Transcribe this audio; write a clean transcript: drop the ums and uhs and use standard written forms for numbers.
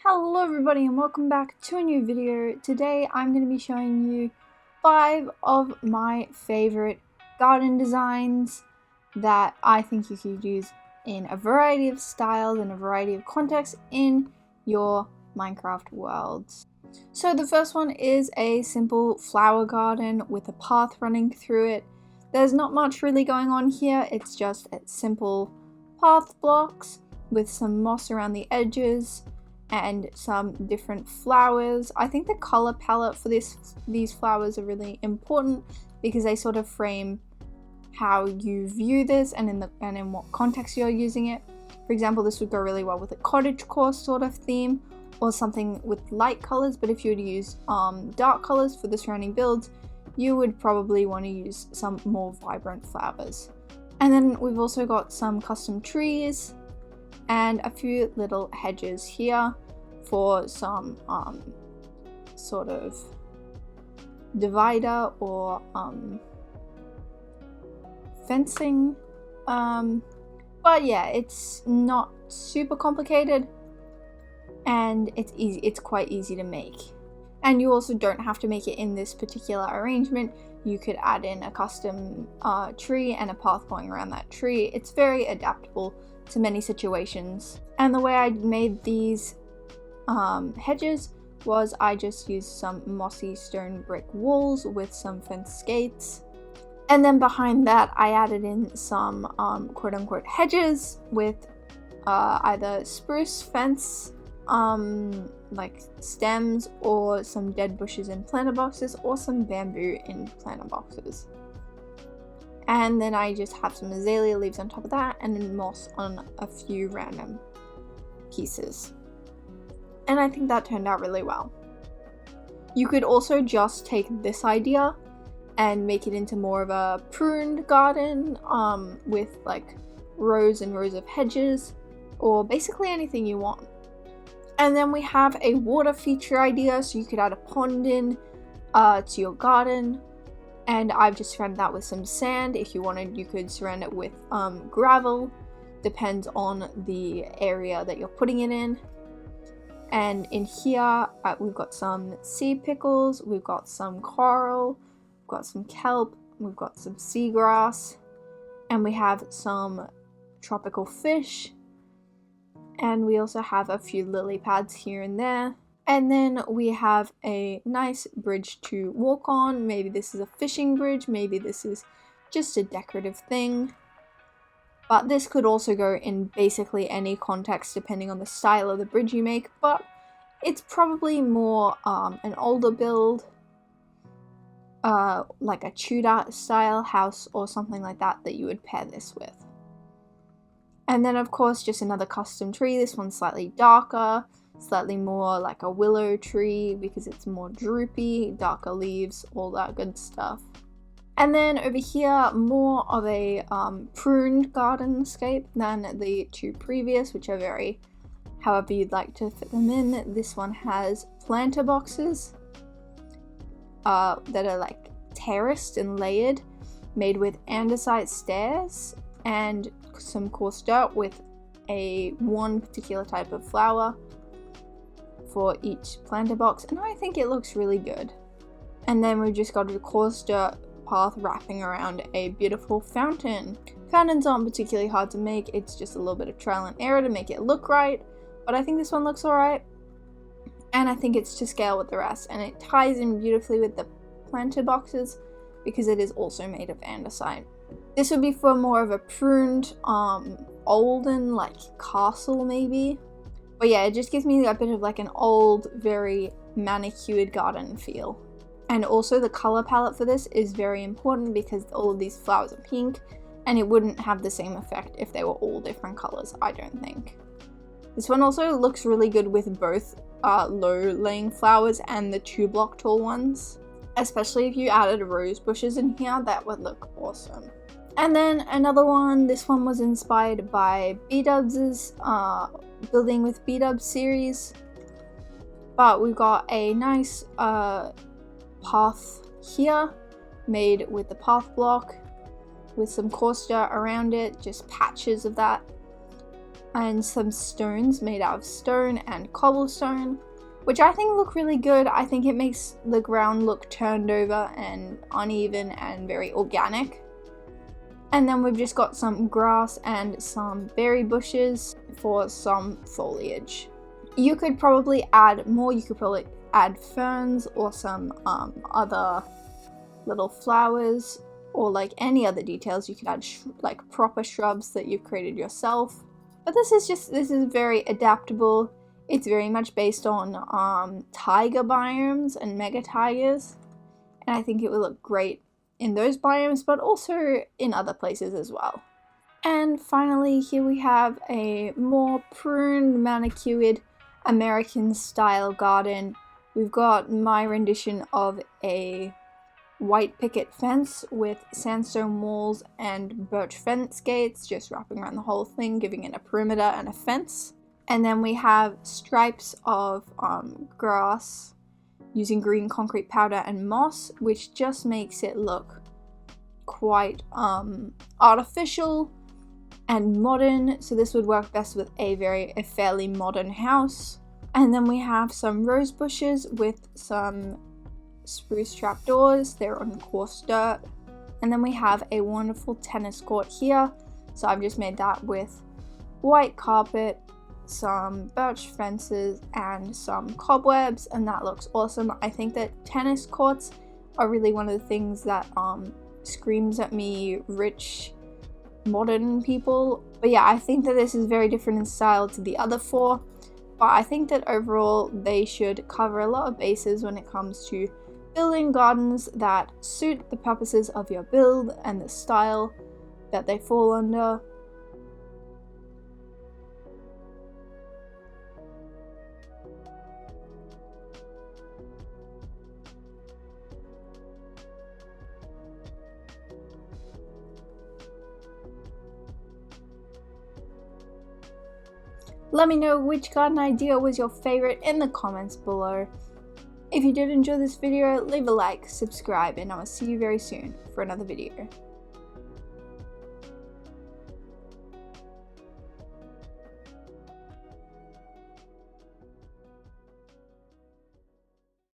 Hello everybody and welcome back to a new video. Today I'm going to be showing you 5 of my favorite garden designs that I think you could use in a variety of styles and a variety of contexts in your Minecraft worlds. So the first one is a simple flower garden with a path running through it. There's not much really going on here, it's just simple path blocks with some moss around the edges and some different flowers. I think the color palette for these flowers are really important because they sort of frame how you view this and in what context you're using it. For example, this would go really well with a cottagecore sort of theme or something with light colors, but if you were to use dark colors for the surrounding builds, you would probably want to use some more vibrant flowers. And then we've also got some custom trees and a few little hedges here for some sort of divider or fencing. But yeah, it's not super complicated and it's easy. It's quite easy to make. And you also don't have to make it in this particular arrangement. You could add in a custom tree and a path going around that tree. It's very adaptable to many situations. And the way I made these hedges was I just used some mossy stone brick walls with some fence gates. And then behind that I added in some quote-unquote hedges with either spruce fence like stems or some dead bushes in planter boxes or some bamboo in planter boxes. And then I just have some azalea leaves on top of that and then moss on a few random pieces. And I think that turned out really well. You could also just take this idea and make it into more of a pruned garden with like rows and rows of hedges or basically anything you want. And then we have a water feature idea, so you could add a pond in to your garden. And I've just surrounded that with some sand. If you wanted, you could surround it with gravel. Depends on the area that you're putting it in. And in here, we've got some sea pickles, we've got some coral, we've got some kelp, we've got some seagrass, and we have some tropical fish. And we also have a few lily pads here and there. And then we have a nice bridge to walk on. Maybe this is a fishing bridge, maybe this is just a decorative thing. But this could also go in basically any context depending on the style of the bridge you make, but it's probably more an older build, like a Tudor style house or something like that you would pair this with. And then of course just another custom tree. This one's slightly darker, slightly more like a willow tree because it's more droopy, darker leaves, all that good stuff. And then over here, more of a pruned gardenscape than the two previous, which are very however you'd like to fit them in. This one has planter boxes that are like terraced and layered, made with andesite stairs and some coarse dirt with one particular type of flower for each planter box, and I think it looks really good. And then we've just got a coarse dirt path wrapping around a beautiful fountain. Fountains aren't particularly hard to make, it's just a little bit of trial and error to make it look right, but I think this one looks alright. And I think it's to scale with the rest, and it ties in beautifully with the planter boxes because it is also made of andesite. This would be for more of a pruned, olden, like castle maybe. But yeah, it just gives me a bit of like an old, very manicured garden feel. And also the color palette for this is very important because all of these flowers are pink and it wouldn't have the same effect if they were all different colors, I don't think. This one also looks really good with both low-laying flowers and the 2-block tall ones. Especially if you added rose bushes in here, that would look awesome. And then another one, this one was inspired by B-Dubs' Building with B-Dubs series. But we've got a nice path here made with the path block with some coarse dirt around it, just patches of that. and some stones made out of stone and cobblestone, which I think look really good. I think it makes the ground look turned over and uneven and very organic. And then we've just got some grass and some berry bushes for some foliage. You could probably add more. You could probably add ferns or some other little flowers, or like any other details. You could add like proper shrubs that you've created yourself. But this is very adaptable. It's very much based on taiga biomes and mega tigers, and I think it would look great in those biomes, but also in other places as well. And finally, here we have a more pruned, manicured American style garden. We've got my rendition of a white picket fence with sandstone walls and birch fence gates just wrapping around the whole thing, giving it a perimeter and a fence. And then we have stripes of grass using green concrete powder and moss, which just makes it look quite artificial and modern. So this would work best with a fairly modern house. And then we have some rose bushes with some spruce trapdoors. They're on coarse dirt. And then we have a wonderful tennis court here. So I've just made that with white carpet, some birch fences, and some cobwebs, and that looks awesome. I think that tennis courts are really one of the things that screams at me rich modern people. But yeah, I think that this is very different in style to the other four, but I think that overall they should cover a lot of bases when it comes to building gardens that suit the purposes of your build and the style that they fall under. Let me know which garden idea was your favorite in the comments below. If you did enjoy this video, leave a like, subscribe, and I will see you very soon for another video.